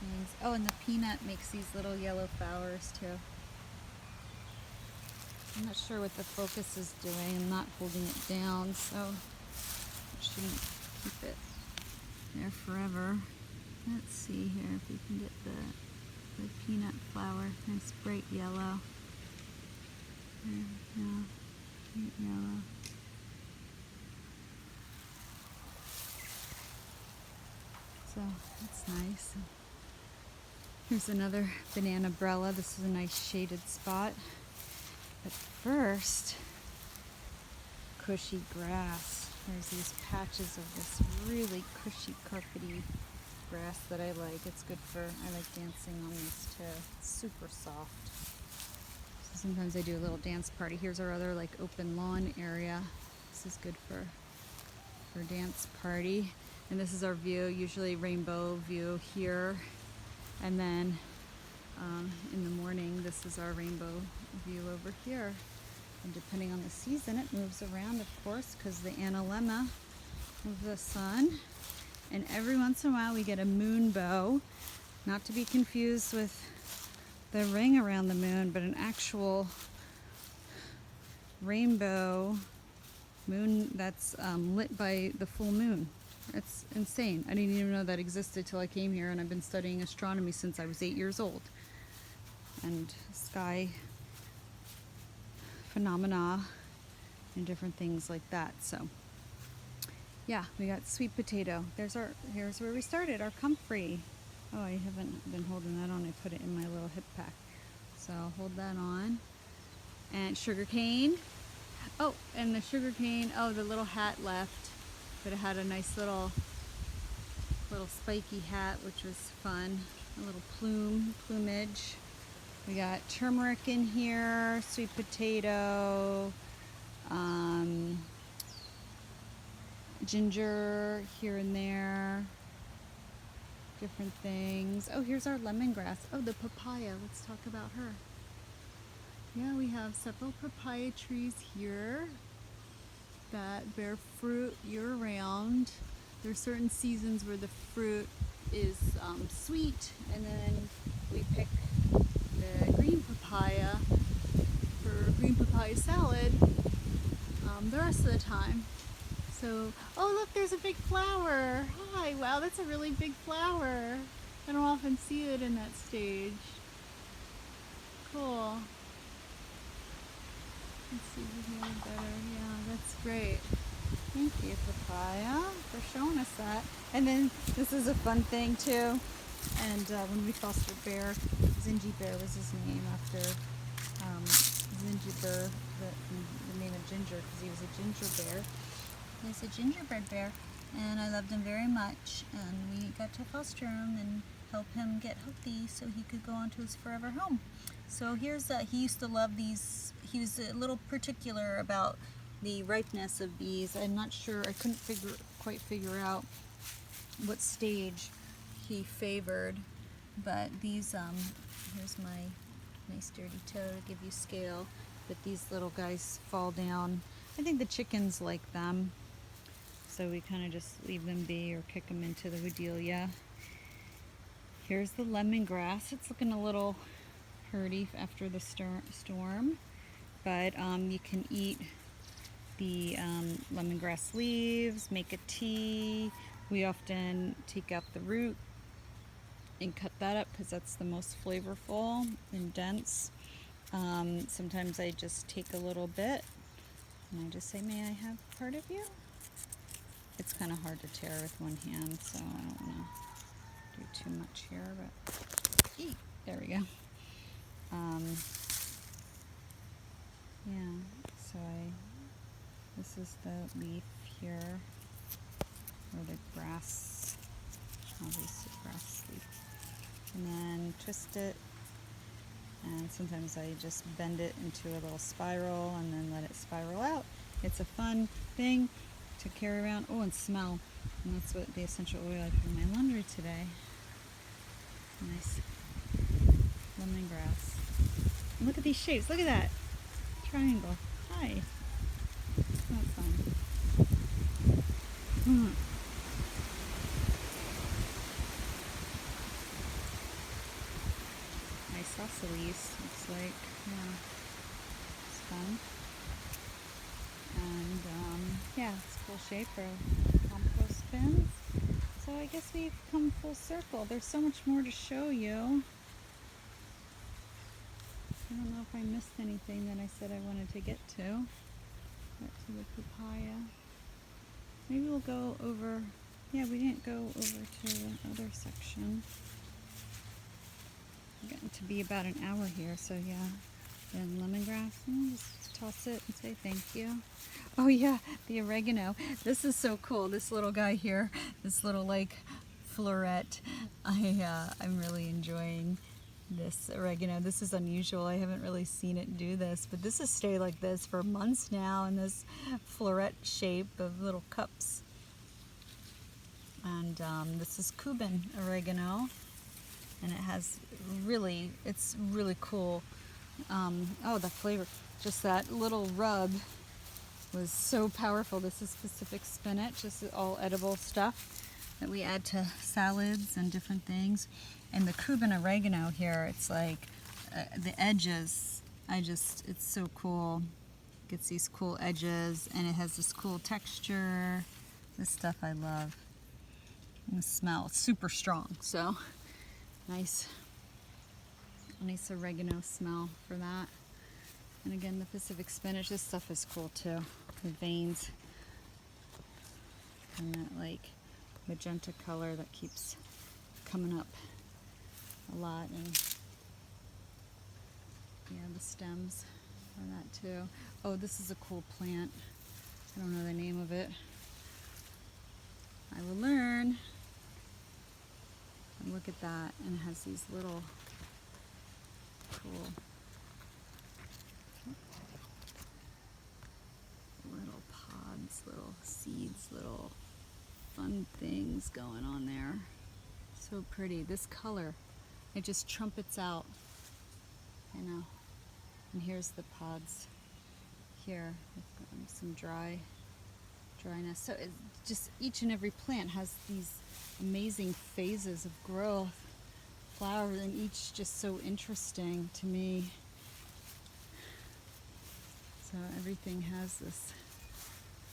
Nice. Oh, and the peanut makes these little yellow flowers too. I'm not sure what the focus is doing. I'm not holding it down, so I shouldn't keep it there forever. Let's see here if we can get the peanut flower. Nice bright yellow. There, yeah, bright yellow. So that's nice. Here's another banana umbrella. This is a nice shaded spot. But first, cushy grass. There's these patches of this really cushy, carpety grass that I like. It's good for, I like dancing on this too. It's super soft. So sometimes I do a little dance party. Here's our other like open lawn area. This is good for dance party. And this is our view, usually rainbow view here. And then in the morning, this is our rainbow view over here. And depending on the season, it moves around, of course, because the analemma of the sun. And every once in a while, we get a moonbow, not to be confused with the ring around the moon, but an actual rainbow moon that's lit by the full moon. It's insane. I didn't even know that existed till I came here, and I've been studying astronomy since I was 8 years old. And sky phenomena and different things like that. So yeah, we got sweet potato. Here's where we started, our comfrey. Oh, I haven't been holding that on. I put it in my little hip pack. So I'll hold that on. And sugar cane. Oh, and the sugar cane, oh, the little hat left. But it had a nice little spiky hat, which was fun. A little plumage. We got turmeric in here, sweet potato, ginger here and there, different things. Oh, here's our lemongrass. Oh, the papaya. Let's talk about her. Yeah, we have several papaya trees here that bear fruit year-round. There's certain seasons where the fruit is sweet, and then we pick the green papaya for green papaya salad the rest of the time. So, oh look, there's a big flower. Hi, wow, that's a really big flower. I don't often see it in that stage. Cool. Let's see if we can get better. Yeah, that's great. Thank you, papaya, for showing us that. And then this is a fun thing too. And when we fostered Bear, Zingy Bear was his name after Zingiber, the name of Ginger, because he was a ginger bear. He's a gingerbread bear, and I loved him very much. And we got to foster him and help him get healthy so he could go on to his forever home. So here's he used to love these. He was a little particular about the ripeness of these. I'm not sure. I couldn't quite figure out what stage he favored, but these here's my nice dirty toe to give you scale. But these little guys fall down. I think the chickens like them. so we kind of just leave them be or kick them into the Woodilla. Here's the lemongrass. It's looking a little pretty after the storm, but you can eat the lemongrass leaves, make a tea. We often take out the root and cut that up because that's the most flavorful and dense. Sometimes I just take a little bit and I just say, may I have part of you? It's kind of hard to tear with one hand, so I don't want to do too much here, but there we go. Yeah, so this is the leaf here, or the grass, obviously grass leaf. And then twist it, and sometimes I just bend it into a little spiral and then let it spiral out. It's a fun thing to carry around. Oh, and smell. And that's what the essential oil I put in my laundry today. Nice lemongrass. And look at these shapes. Look at that triangle. Hi. That's fun. Isosceles, looks like. Yeah, it's fun. And yeah, it's full shape for compost bins. So I guess we've come full circle. There's so much more to show you. I don't know if I missed anything that I said I wanted to get to. Back to the papaya. Maybe we'll go over, yeah, we didn't go over to the other section. We're getting to be about an hour here, so yeah. Then lemongrass, and just toss it and say thank you. Oh yeah, the oregano. This is so cool. This little guy here, this little like floret. I'm really enjoying this oregano. This is unusual. I haven't really seen it do this, but this has stayed like this for months now in this floret shape of little cups. And this is Cuban oregano, and it has it's really cool. Oh, the flavor, just that little rub was so powerful. This is Pacific spinach. This is all edible stuff that we add to salads and different things. And the Cuban oregano here, it's like the edges, it's so cool. It gets these cool edges and it has this cool texture. This stuff I love. And the smell, it's super strong. So nice oregano smell for that. And again, the Pacific spinach, this stuff is cool too. The veins and that like magenta color that keeps coming up a lot. And yeah, the stems are that too. Oh, this is a cool plant. I don't know the name of it. I will learn. And look at that, and it has these little cool little pods, little seeds, little fun things going on there. So pretty. This color, it just trumpets out, you know. And here's the pods here with some dryness. So it's just each and every plant has these amazing phases of growth, flowers, and each just so interesting to me. So everything has this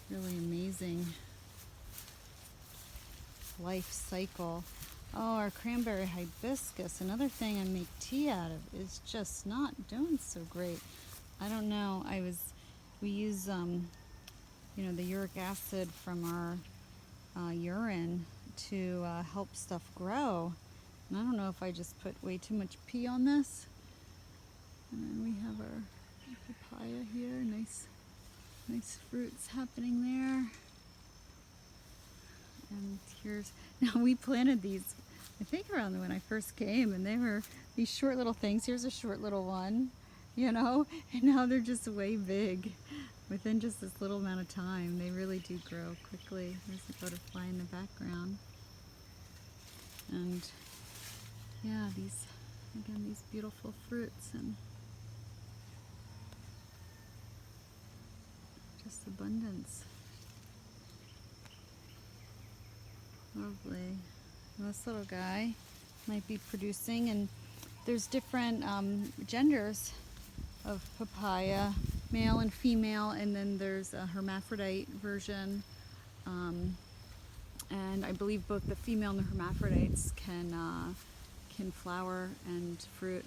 really amazing life cycle. Oh, our cranberry hibiscus, another thing I make tea out of, is just not doing so great. I don't know. We use the uric acid from our urine to help stuff grow. And I don't know if I just put way too much pee on this. And then we have our papaya here. Nice fruits happening there. And now we planted these, I think around when I first came, and they were these short little things. Here's a short little one, and now they're just way big. Within just this little amount of time, they really do grow quickly. There's a butterfly in the background. And yeah, these beautiful fruits and just abundance. Lovely. And this little guy might be producing, and there's different genders of papaya, male and female, and then there's a hermaphrodite version. And I believe both the female and the hermaphrodites can flower and fruit.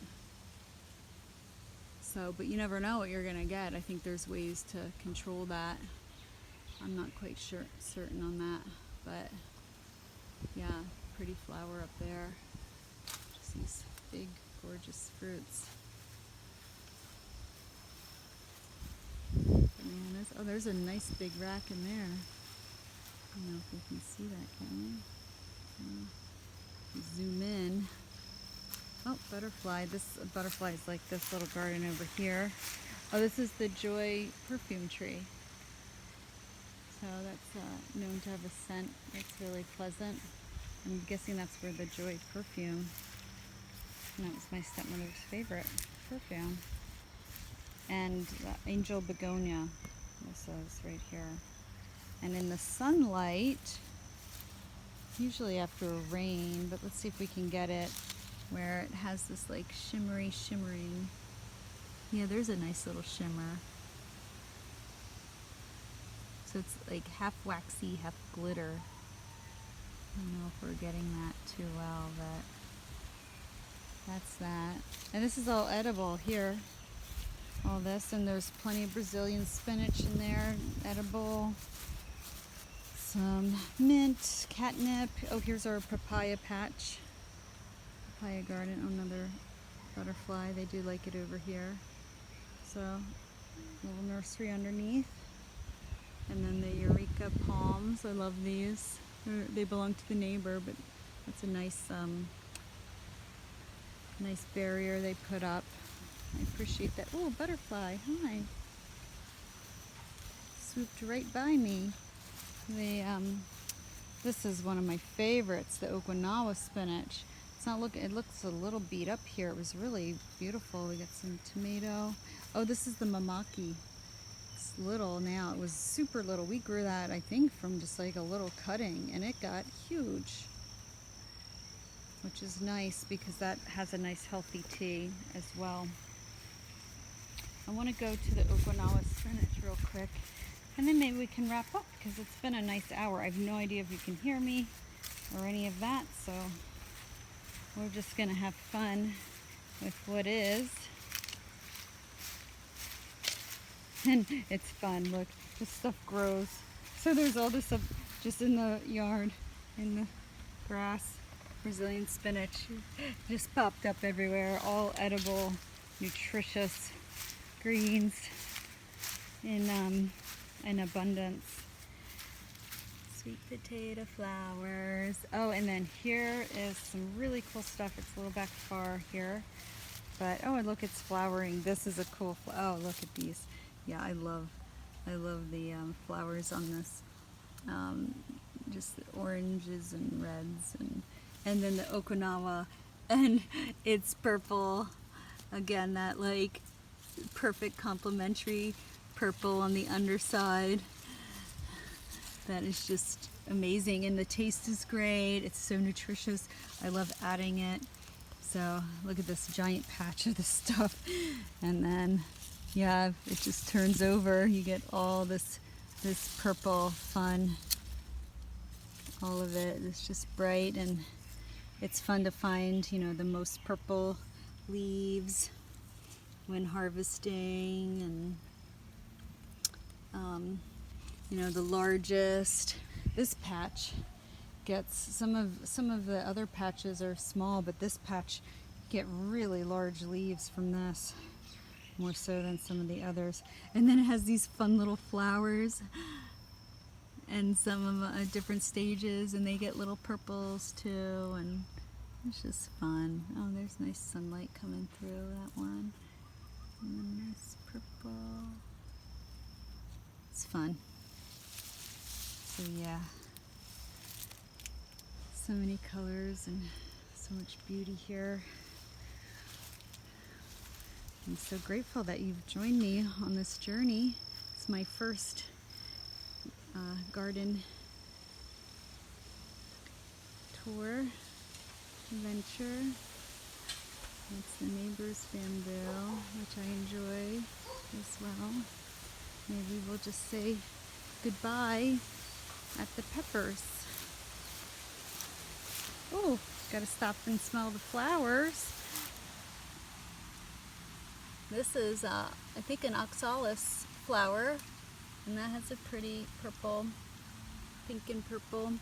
So, but you never know what you're gonna get. I think there's ways to control that. I'm not quite certain on that, but yeah, pretty flower up there. Just these big, gorgeous fruits. Bananas. Oh, there's a nice big rack in there. I don't know if we can see that, can we? Zoom in. Oh, butterfly. This butterfly is like this little garden over here. Oh, this is the Joy perfume tree. So that's known to have a scent that's really pleasant. I'm guessing that's where the Joy perfume, and that was my stepmother's favorite perfume. And Angel Begonia, this is right here. And in the sunlight, usually after a rain, but let's see if we can get it where it has this like shimmering. Yeah, there's a nice little shimmer. So it's like half waxy, half glitter. I don't know if we're getting that too well, but that's that. And this is all edible here. All this, and there's plenty of Brazilian spinach in there, edible. Some mint, catnip. Oh, here's our papaya patch. Papaya garden. Oh, another butterfly. They do like it over here. So, little nursery underneath. And then the Eureka palms. I love these. They belong to the neighbor, but that's a nice, nice barrier they put up. I appreciate that. Oh, butterfly. Hi. Swooped right by me. This is one of my favorites, the Okinawa spinach. It's not it looks a little beat up here. It was really beautiful. We got some tomato. Oh, this is the mamaki. It's little now. It was super little. We grew that, I think, from just like a little cutting, and it got huge, which is nice because that has a nice healthy tea as well. I want to go to the Okinawa spinach real quick, and then maybe we can wrap up because it's been a nice hour. I have no idea if you can hear me or any of that, so we're just going to have fun with what is. And it's fun. Look, this stuff grows. So there's all this stuff just in the yard, in the grass. Brazilian spinach just popped up everywhere, all edible, nutritious greens in abundance. Sweet potato flowers. Oh, and then here is some really cool stuff. It's a little back far here, but oh, and look, it's flowering. This is a cool oh, look at these. Yeah, I love the flowers on this. Just the oranges and reds, and then the Okinawa, and it's purple. Again, that like perfect complementary purple on the underside. That is just amazing, and the taste is great. It's so nutritious. I love adding it. So look at this giant patch of this stuff, and then yeah, it just turns over. You get all this purple fun. All of it is just bright, and it's fun to find, you know, the most purple leaves when harvesting, and you know, the largest. This patch gets some of the other patches are small, but this patch get really large leaves from this, more so than some of the others. And then it has these fun little flowers, and some of them at different stages, and they get little purples too, and it's just fun. Oh, there's nice sunlight coming through that one, and then nice purple. It's fun. So yeah, so many colors and so much beauty here. I'm so grateful that you've joined me on this journey. It's my first garden tour adventure. It's the neighbor's bamboo, which I enjoy as well. Maybe we'll just say goodbye at the peppers. Oh, gotta stop and smell the flowers. This is, I think, an oxalis flower, and that has a pretty purple, pink and purple.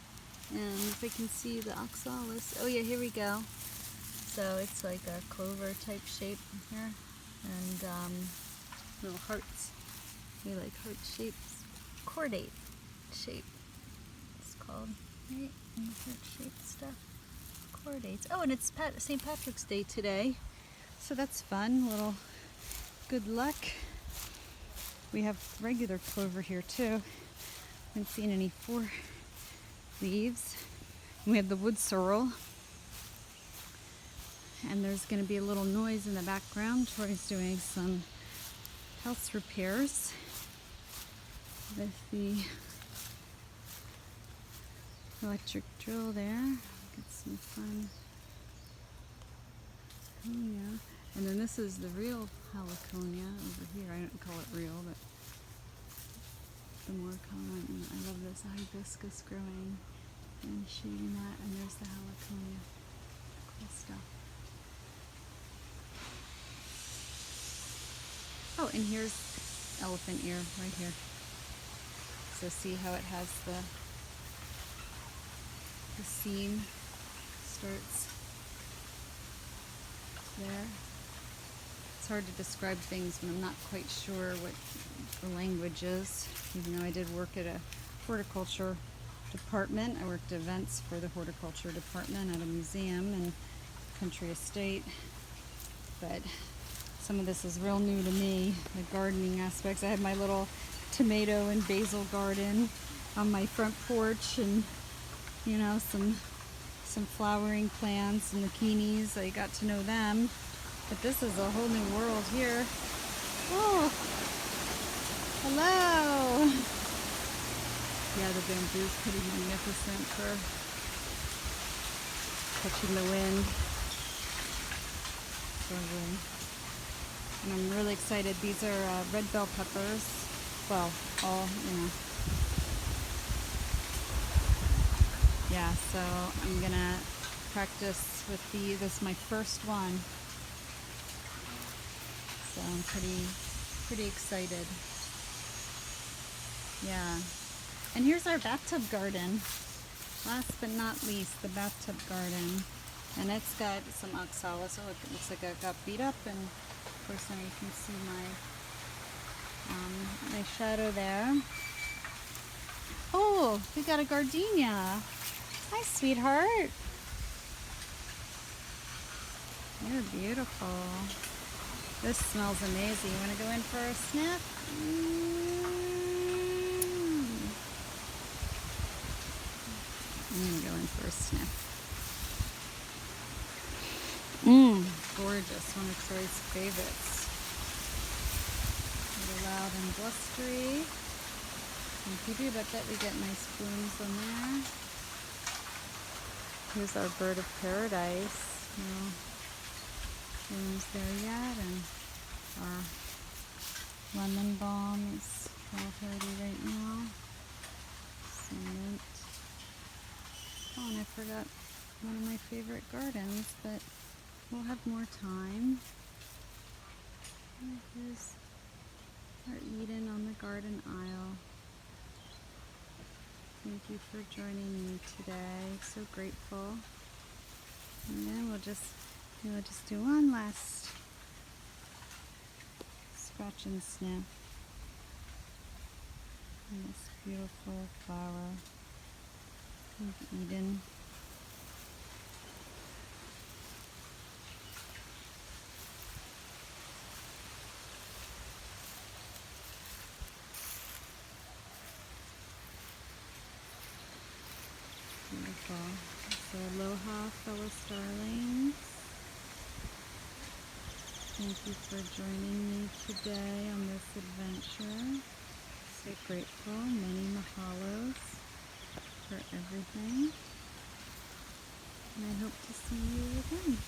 And if I can see the oxalis, oh yeah, here we go. So it's like a clover type shape here, and little hearts. We like heart shapes, cordate shape. It's called, right? And the heart shaped stuff, cordates. Oh, and it's St. Patrick's Day today, so that's fun. A little good luck. We have regular clover here too. Haven't seen any 4 leaves. And we have the wood sorrel. And there's going to be a little noise in the background. Troy's doing some house repairs with the electric drill there. Get some fun. Oh yeah. And then this is the real heliconia over here. I don't call it real, but the more common. I love this hibiscus growing and shading that. And there's the heliconia. Cool stuff. Oh, and here's elephant ear right here. So see how it has the seam starts there. It's hard to describe things when I'm not quite sure what the language is, even though I did work at a horticulture department. I worked events for the horticulture department at a museum and country estate, but some of this is real new to me, the gardening aspects. I have my little tomato and basil garden on my front porch, and you know, some flowering plants and zucchinis. I got to know them, but this is a whole new world here. Oh, hello. Yeah, the bamboo is pretty magnificent for catching the wind. Lovely. And I'm really excited. These are red bell peppers. Well, all, you know. Yeah, so I'm gonna practice with these. This is my first one. So I'm pretty excited. Yeah. And here's our bathtub garden. Last but not least, the bathtub garden. And it's got some oxalis. Oh, it looks like it got beat up, and of course now you can see my shadow there. Oh, we got a gardenia. Hi, sweetheart. You're beautiful. This smells amazing. You want to go in for a sniff? I'm going to go in for a sniff. Gorgeous. One of Troy's favorites. A little loud and blustery. And peepee, but that we get nice blooms on there. Here's our bird of paradise. No blooms there yet. And our lemon balm is 12:30 right now. Some mint. Oh, and I forgot one of my favorite gardens, but we'll have more time. Here's our Eden on the garden aisle. Thank you for joining me today. So grateful. And then we'll just do one last scratch and sniff. And this beautiful flower of Eden. Beautiful. So aloha, fellow starlings. Thank you for joining me today on this adventure. So grateful. Many mahalos for everything. And I hope to see you again.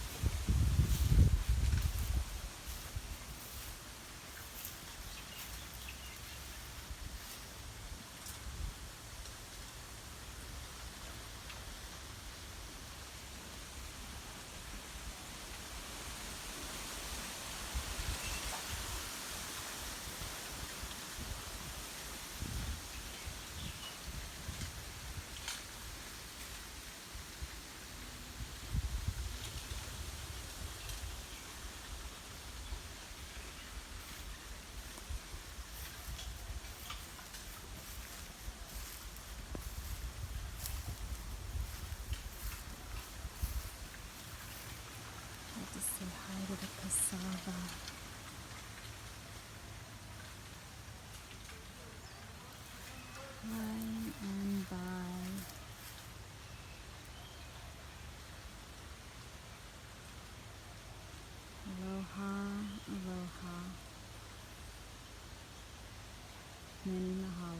I'll just say hi to the cassava. Hi and bye. Aloha, aloha. Many mahalo.